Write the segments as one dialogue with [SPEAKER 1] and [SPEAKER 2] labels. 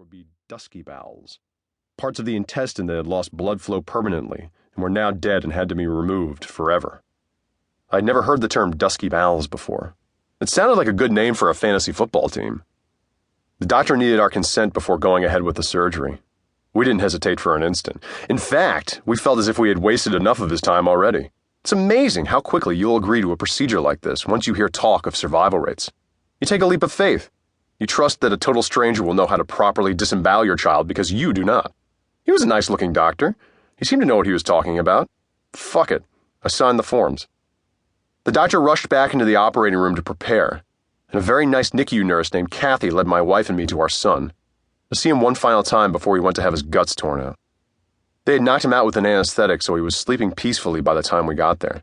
[SPEAKER 1] would be dusky bowels, parts of the intestine that had lost blood flow permanently and were now dead and had to be removed forever. I'd never heard the term dusky bowels before. It sounded like a good name for a fantasy football team. The doctor needed our consent before going ahead with the surgery. We didn't hesitate for an instant. In fact, we felt as if we had wasted enough of his time already. It's amazing how quickly you'll agree to a procedure like this once you hear talk of survival rates. You take a leap of faith. You trust that a total stranger will know how to properly disembowel your child because you do not. He was a nice-looking doctor. He seemed to know what he was talking about. Fuck it. I signed the forms. The doctor rushed back into the operating room to prepare, and a very nice NICU nurse named Kathy led my wife and me to our son, to see him one final time before he went to have his guts torn out. They had knocked him out with an anesthetic, so he was sleeping peacefully by the time we got there.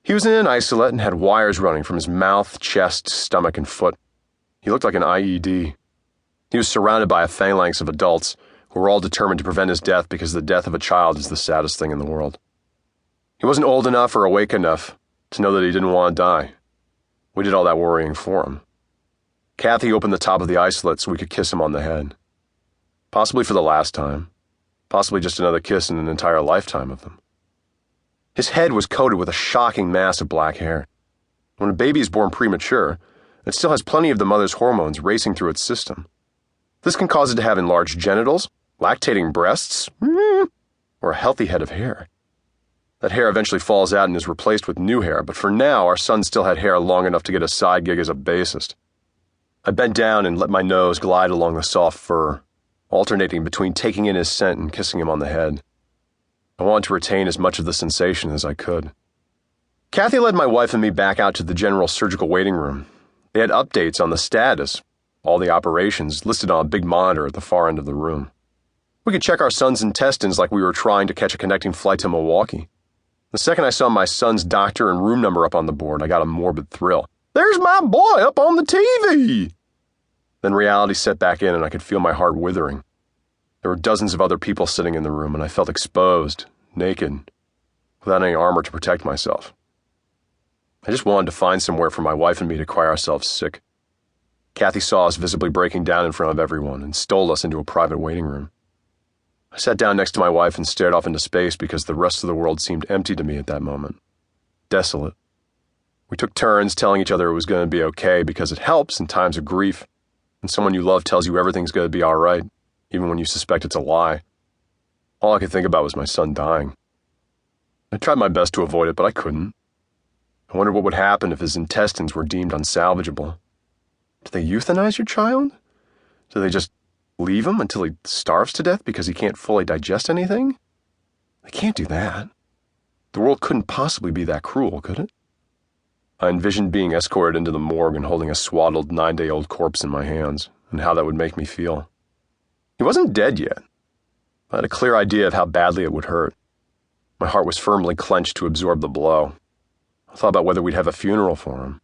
[SPEAKER 1] He was in an isolate and had wires running from his mouth, chest, stomach, and foot. He looked like an IED. He was surrounded by a phalanx of adults who were all determined to prevent his death because the death of a child is the saddest thing in the world. He wasn't old enough or awake enough to know that he didn't want to die. We did all that worrying for him. Kathy opened the top of the isolate so we could kiss him on the head. Possibly for the last time. Possibly just another kiss in an entire lifetime of them. His head was coated with a shocking mass of black hair. When a baby is born premature, it still has plenty of the mother's hormones racing through its system. This can cause it to have enlarged genitals, lactating breasts, or a healthy head of hair. That hair eventually falls out and is replaced with new hair, but for now, our son still had hair long enough to get a side gig as a bassist. I bent down and let my nose glide along the soft fur, alternating between taking in his scent and kissing him on the head. I wanted to retain as much of the sensation as I could. Kathy led my wife and me back out to the general surgical waiting room. They had updates on the status, all the operations, listed on a big monitor at the far end of the room. We could check our son's intestines like we were trying to catch a connecting flight to Milwaukee. The second I saw my son's doctor and room number up on the board, I got a morbid thrill. There's my boy up on the TV! Then reality set back in and I could feel my heart withering. There were dozens of other people sitting in the room and I felt exposed, naked, without any armor to protect myself. I just wanted to find somewhere for my wife and me to cry ourselves sick. Kathy saw us visibly breaking down in front of everyone and stole us into a private waiting room. I sat down next to my wife and stared off into space because the rest of the world seemed empty to me at that moment. Desolate. We took turns telling each other it was going to be okay because it helps in times of grief when someone you love tells you everything's going to be all right, even when you suspect it's a lie. All I could think about was my son dying. I tried my best to avoid it, but I couldn't. I wondered what would happen if his intestines were deemed unsalvageable. Do they euthanize your child? Do they just leave him until he starves to death because he can't fully digest anything? They can't do that. The world couldn't possibly be that cruel, could it? I envisioned being escorted into the morgue and holding a swaddled 9-day-old corpse in my hands, and how that would make me feel. He wasn't dead yet. I had a clear idea of how badly it would hurt. My heart was firmly clenched to absorb the blow. I thought about whether we'd have a funeral for him.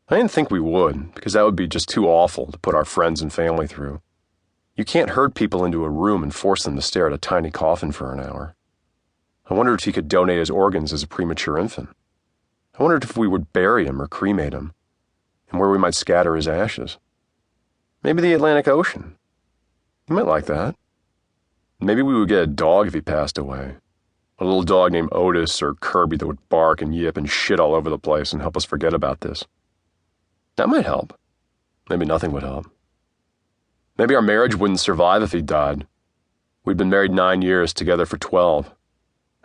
[SPEAKER 1] I didn't think we would, because that would be just too awful to put our friends and family through. You can't herd people into a room and force them to stare at a tiny coffin for an hour. I wondered if he could donate his organs as a premature infant. I wondered if we would bury him or cremate him, and where we might scatter his ashes. Maybe the Atlantic Ocean. He might like that. Maybe we would get a dog if he passed away. A little dog named Otis or Kirby that would bark and yip and shit all over the place and help us forget about this. That might help. Maybe nothing would help. Maybe our marriage wouldn't survive if he died. We'd been married 9 years, together for 12.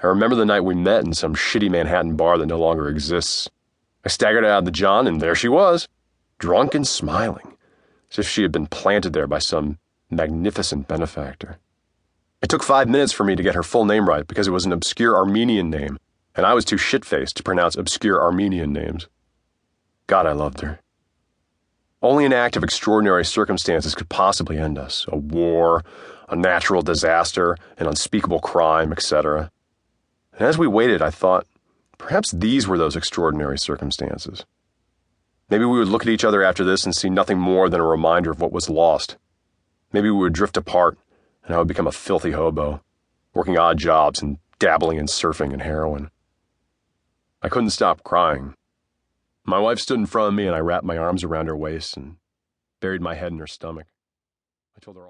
[SPEAKER 1] I remember the night we met in some shitty Manhattan bar that no longer exists. I staggered out of the John, and there she was, drunk and smiling, as if she had been planted there by some magnificent benefactor. It took 5 minutes for me to get her full name right because it was an obscure Armenian name, and I was too shit-faced to pronounce obscure Armenian names. God, I loved her. Only an act of extraordinary circumstances could possibly end us. A war, a natural disaster, an unspeakable crime, etc. And as we waited, I thought, perhaps these were those extraordinary circumstances. Maybe we would look at each other after this and see nothing more than a reminder of what was lost. Maybe we would drift apart, and I would become a filthy hobo, working odd jobs and dabbling in surfing and heroin. I couldn't stop crying. My wife stood in front of me, and I wrapped my arms around her waist and buried my head in her stomach. I told her all